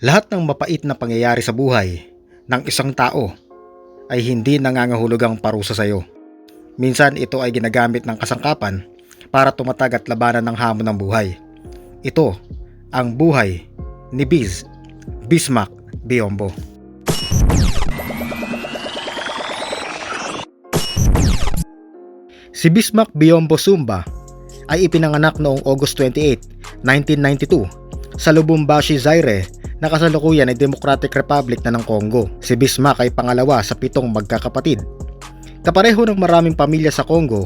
Lahat ng mapait na pangyayari sa buhay ng isang tao ay hindi nangangahulugang parusa sa iyo. Minsan ito ay ginagamit ng kasangkapan para tumatag at labanan ng hamon ng buhay. Ito ang buhay ni Bismack Biyombo. Si Bismack Biyombo Sumba ay ipinanganak noong August 28, 1992 sa Lubumbashi, Zaire na kasalukuyan ay Democratic Republic na ng Congo. Si Bismack ay pangalawa sa 7 magkakapatid. Kapareho ng maraming pamilya sa Congo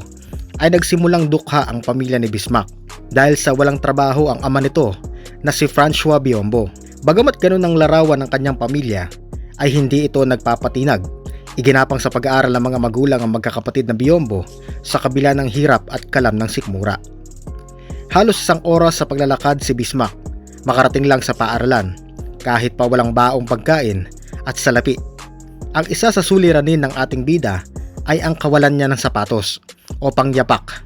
ay nagsimulang dukha ang pamilya ni Bismack dahil sa walang trabaho ang ama nito na si François Biyombo. Bagamat ganun ang larawan ng kanyang pamilya ay hindi ito nagpapatinag. Iginapang sa pag-aaral ng mga magulang ang magkakapatid na Biyombo sa kabila ng hirap at kalam ng sikmura. Halos 1 oras sa paglalakad si Bismack makarating lang sa paaralan kahit pa walang baong pagkain at salapi. Ang isa sa suliranin ng ating bida ay ang kawalan niya ng sapatos o pangyapak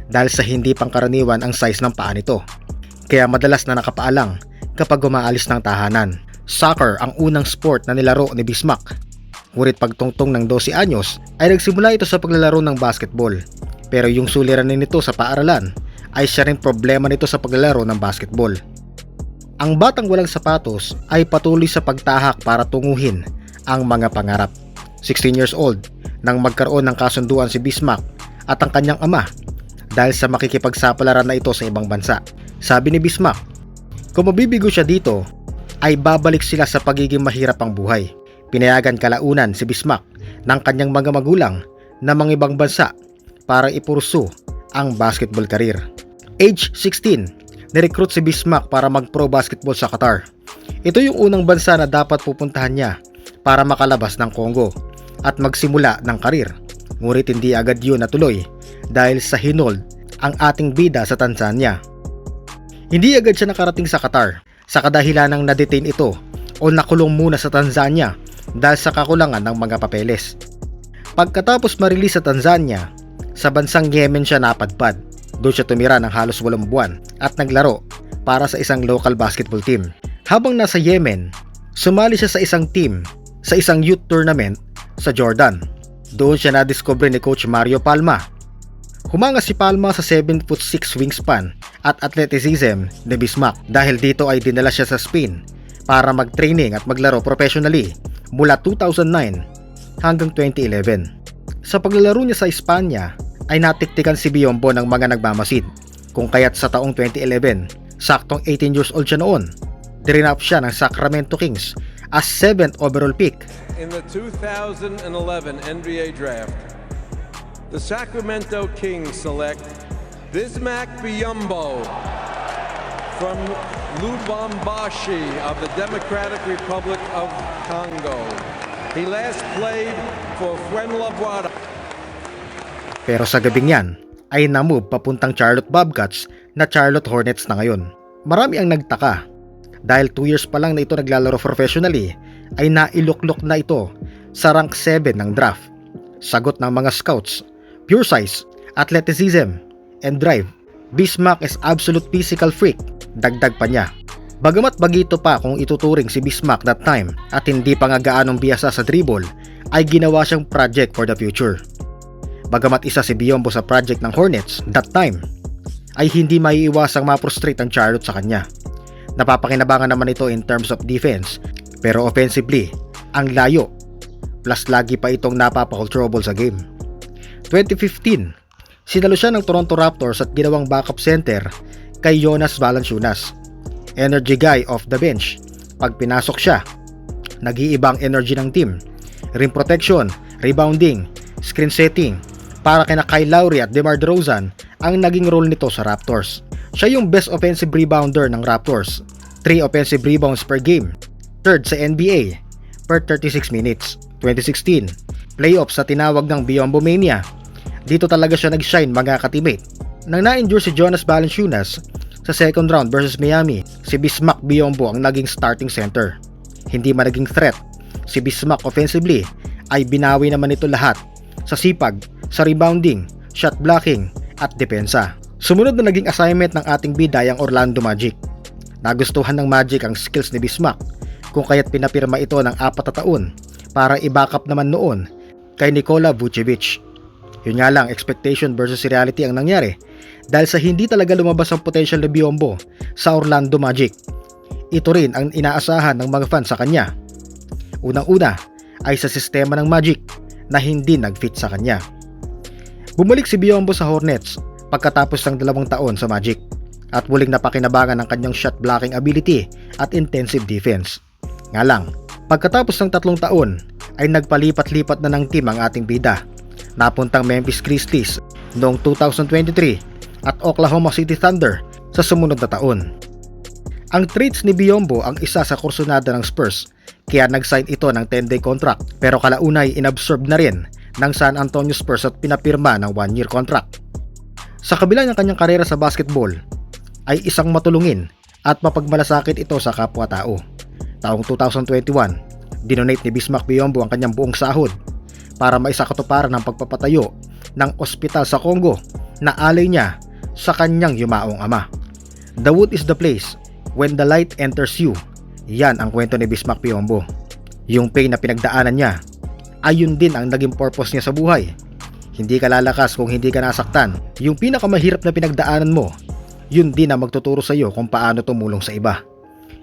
dahil sa hindi pangkaraniwan ang size ng paa nito. Kaya madalas na nakapaalang kapag umaalis ng tahanan. Soccer ang unang sport na nilaro ni Bismack. Ngunit pagtungtong ng 12 anyos ay nagsimula ito sa paglalaro ng basketball. Pero yung suliranin nito sa paaralan ay siya rin problema nito sa paglalaro ng basketball. Ang batang walang sapatos ay patuloy sa pagtahak para tunguhin ang mga pangarap. 16 years old nang magkaroon ng kasunduan si Bismack at ang kanyang ama dahil sa makikipagsapalaran na ito sa ibang bansa. Sabi ni Bismack, kung mabibigo siya dito ay babalik sila sa pagiging mahirap ang buhay. Pinayagan kalaunan si Bismack ng kanyang mga magulang na mga ibang bansa para ipursu ang basketball career. Age 16, nirecruit si Bismack para mag-pro basketball sa Qatar. Ito yung unang bansa na dapat pupuntahan niya para makalabas ng Congo at magsimula ng karir. Ngunit hindi agad yun natuloy dahil sa hinold ang ating bida sa Tanzania. Hindi agad siya nakarating sa Qatar sa kadahilan ng na-detain ito o nakulong muna sa Tanzania dahil sa kakulangan ng mga papeles. Pagkatapos marilis sa Tanzania, sa bansang Yemen siya napadpad. Doon siya tumira ng halos 8 buwan at naglaro para sa isang local basketball team. Habang nasa Yemen, sumali siya sa isang team sa isang youth tournament sa Jordan. Doon siya nadiskubre ni Coach Mario Palma. Humanga si Palma sa 7'6" wingspan at athleticism ni Bismack dahil dito ay dinala siya sa Spain para mag-training at maglaro professionally mula 2009 hanggang 2011. Sa paglalaro niya sa Espanya ay natiktikan si Biyombo ng mga nagmamasid, kung kaya't sa taong 2011, saktong 18 years old siya noon, trinap siya ng Sacramento Kings as 7th overall pick. In the 2011 NBA draft, the Sacramento Kings select Bismack Biyombo from Lubumbashi of the Democratic Republic of Congo. He last played for Fuenlabrada. Pero sa gabing yan ay namove papuntang Charlotte Bobcats na Charlotte Hornets na ngayon. Marami ang nagtaka dahil 2 years pa lang na ito naglalaro professionally ay nailuklok na ito sa rank 7 ng draft. Sagot ng mga scouts, pure size, athleticism, and drive. Bismack is absolute physical freak. Dagdag pa niya, bagamat bagito pa kung ituturing si Bismack that time at hindi pa nga gaanong biyasa sa dribble, ay ginawa siyang project for the future. Bagamat isa si Biyombo sa project ng Hornets that time, ay hindi maiiwasang ma-frustrate ang Charlotte sa kanya. Napapakinabangan naman ito in terms of defense, pero offensively, ang layo, plus lagi pa itong napapa-trouble sa game. 2015, sinalo siya ng Toronto Raptors at ginawang backup center kay Jonas Valanciunas. Energy guy off the bench. Pag pinasok siya, nag-iibang energy ng team. Rim protection, rebounding, screen setting, para kina Kyle Lowry at DeMar DeRozan ang naging role nito sa Raptors. Siya yung best offensive rebounder ng Raptors. 3 offensive rebounds per game. Third sa NBA per 36 minutes. 2016, playoffs sa tinawag ng Biyombo Mania. Dito talaga siya nag-shine mga ka-teammate. Nang na-injure si Jonas Valanciunas sa second round versus Miami, si Bismack Biyombo ang naging starting center. Hindi man naging threat, si Bismack offensively ay binawi naman ito lahat sa sipag, sa rebounding, shot blocking at depensa. Sumunod na naging assignment ng ating bida ang Orlando Magic. Nagustuhan ng Magic ang skills ni Bismack kung kaya't pinapirma ito ng 4 na taon para i-backup naman noon kay Nikola Vucevic. Yun nga lang, expectation versus reality ang nangyari dahil sa hindi talaga lumabas ang potential ni Biyombo sa Orlando Magic. Ito rin ang inaasahan ng mga fans sa kanya. Unang-una ay sa sistema ng Magic na hindi nag-fit sa kanya. Bumalik si Biyombo sa Hornets pagkatapos ng 2 taon sa Magic at muling napakinabangan ng kanyang shot blocking ability at intensive defense. Nga lang, pagkatapos ng 3 taon ay nagpalipat-lipat na ng team ang ating bida. Napuntang Memphis Grizzlies noong 2023 at Oklahoma City Thunder sa sumunod na taon. Ang trades ni Biyombo ang isa sa kursunada ng Spurs kaya nag-sign ito ng 10-day contract pero kalaunay inabsorb na rin ng San Antonio Spurs at pinapirma ng 1-year contract. Sa kabila ng kanyang karera sa basketball ay isang matulungin at mapagmalasakit ito sa kapwa-tao. Taong 2021, dinonate ni Bismack Biyombo ang kanyang buong sahod para maisakatuparan ang pagpapatayo ng ospital sa Congo na alay niya sa kanyang yumaong ama. The wood is the place when the light enters you. Yan ang kwento ni Bismack Biyombo. Yung pain na pinagdaanan niya, ayun din ang naging purpose niya sa buhay. Hindi ka lalakas kung hindi ka nasaktan. Yung pinakamahirap na pinagdaanan mo, yun din ang magtuturo sa iyo kung paano tumulong sa iba.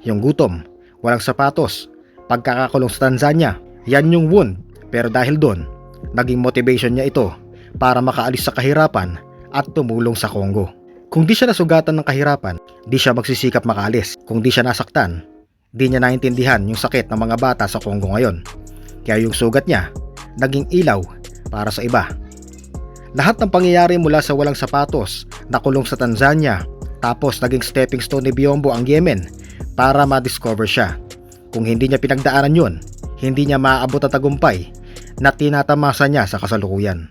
Yung gutom, walang sapatos, pagkakakulong sa Tanzania, yan yung wound. Pero dahil doon, naging motivation niya ito para makaalis sa kahirapan at tumulong sa Congo. Kung di siya nasugatan ng kahirapan, di siya magsisikap makaalis. Kung di siya nasaktan, di niya naintindihan yung sakit ng mga bata sa Congo ngayon. Kaya yung sugat niya, naging ilaw para sa iba. Lahat ng pangyayari mula sa walang sapatos, nakulong sa Tanzania, tapos naging stepping stone ni Biyombo ang Yemen para ma-discover siya. Kung hindi niya pinagdaanan yun, hindi niya maaabot ang tagumpay na tinatamasa niya sa kasalukuyan.